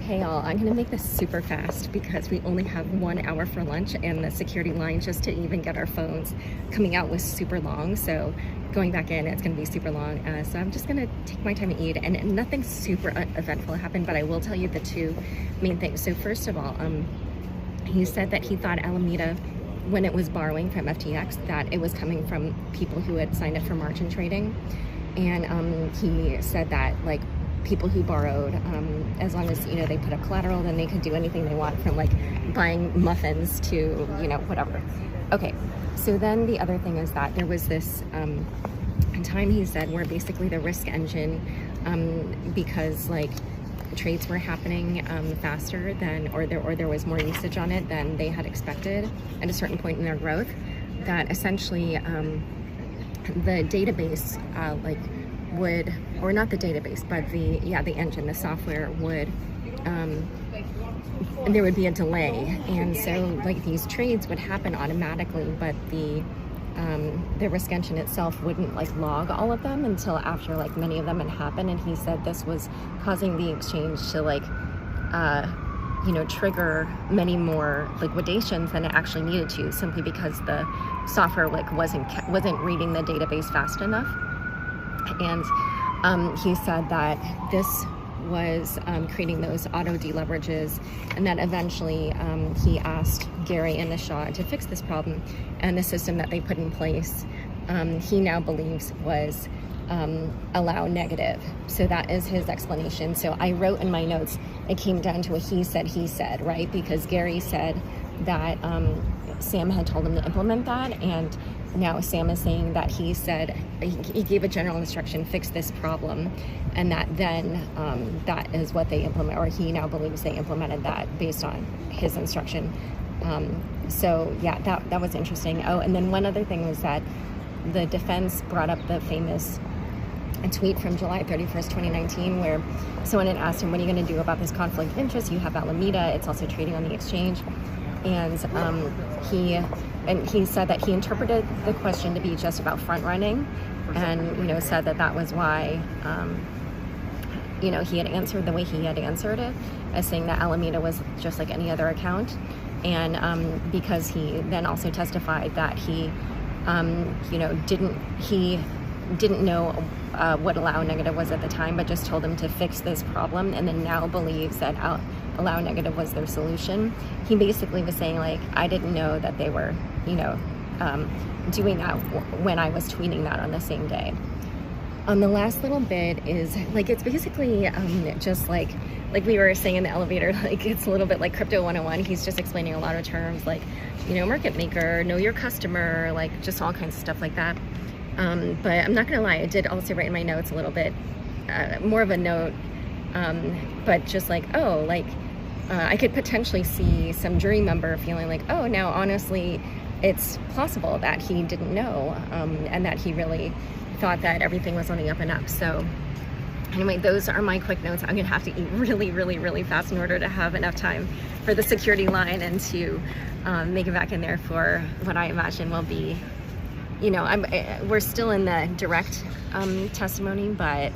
Hey y'all, I'm gonna make this super fast because we only have 1 hour for lunch and the security line just to even get our phones coming out was super long. So going back in, it's gonna be super long. So I'm just gonna take my time to eat, and nothing super eventful happened, but I will tell you the two main things. So first of all, he said that he thought Alameda, when it was borrowing from FTX, that it was coming from people who had signed up for margin trading. And he said that like people who borrowed, as long as they put up collateral, then they could do anything they want, from like buying muffins to whatever. Okay, so then the other thing is that there was this time, he said, where basically the risk engine, because like trades were happening faster than, or there was more usage on it than they had expected at a certain point in their growth, that essentially the database would, or not the database, but the engine, the software would, there would be a delay, and so like these trades would happen automatically, but the risk engine itself wouldn't like log all of them until after like many of them had happened. And he said this was causing the exchange to like trigger many more liquidations than it actually needed to, simply because the software like wasn't reading the database fast enough. And he said that this was creating those auto deleverages, and that eventually he asked Gary and Nisha to fix this problem, and the system that they put in place, he now believes was allow negative. So that is his explanation. So I wrote in my notes, it came down to a he said, right? Because Gary said that Sam had told him to implement that, and now Sam is saying that he said, he gave a general instruction, fix this problem, and that then that is what they implement, or he now believes they implemented that based on his instruction. So yeah, that was interesting. Oh, and then one other thing was that the defense brought up the famous tweet from July 31st, 2019, where someone had asked him, what are you going to do about this conflict of interest? You have Alameda, it's also trading on the exchange. And he said that he interpreted the question to be just about front running, and said that was why he had answered the way he had answered it, as saying that Alameda was just like any other account. And because he then also testified that he didn't know what allow negative was at the time, but just told him to fix this problem, and then now believes that allow negative was their solution. He basically was saying, like, I didn't know that they were doing that when I was tweeting that on the same day. The last little bit is like, it's basically just like we were saying in the elevator, like it's a little bit like Crypto 101. He's just explaining a lot of terms like market maker, know your customer, like just all kinds of stuff like that. But I'm not gonna lie, I did also write in my notes a little bit more of a note, but just like, oh, like I could potentially see some jury member feeling like, oh, now honestly it's possible that he didn't know, and that he really thought that everything was on the up and up. So anyway, those are my quick notes. I'm gonna have to eat really, really, really fast in order to have enough time for the security line and to make it back in there for what I imagine will be, we're still in the direct testimony, but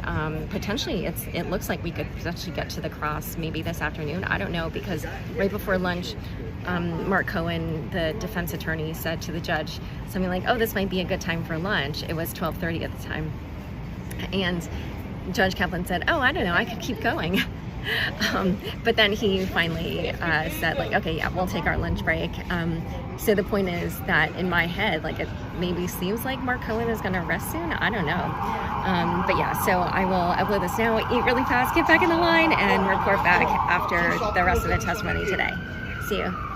potentially it looks like we could potentially get to the cross maybe this afternoon. I don't know, because right before lunch, Mark Cohen, the defense attorney, said to the judge something like, oh, this might be a good time for lunch. It was 12:30 at the time. And Judge Kaplan said, oh, I don't know, I could keep going. But then he finally said, like, okay, yeah, we'll take our lunch break. So the point is that in my head, like, it maybe seems like Mark Cohen is going to rest soon. I don't know. But yeah, so I will upload this now, eat really fast, get back in the line, and report back after the rest of the testimony today. See you.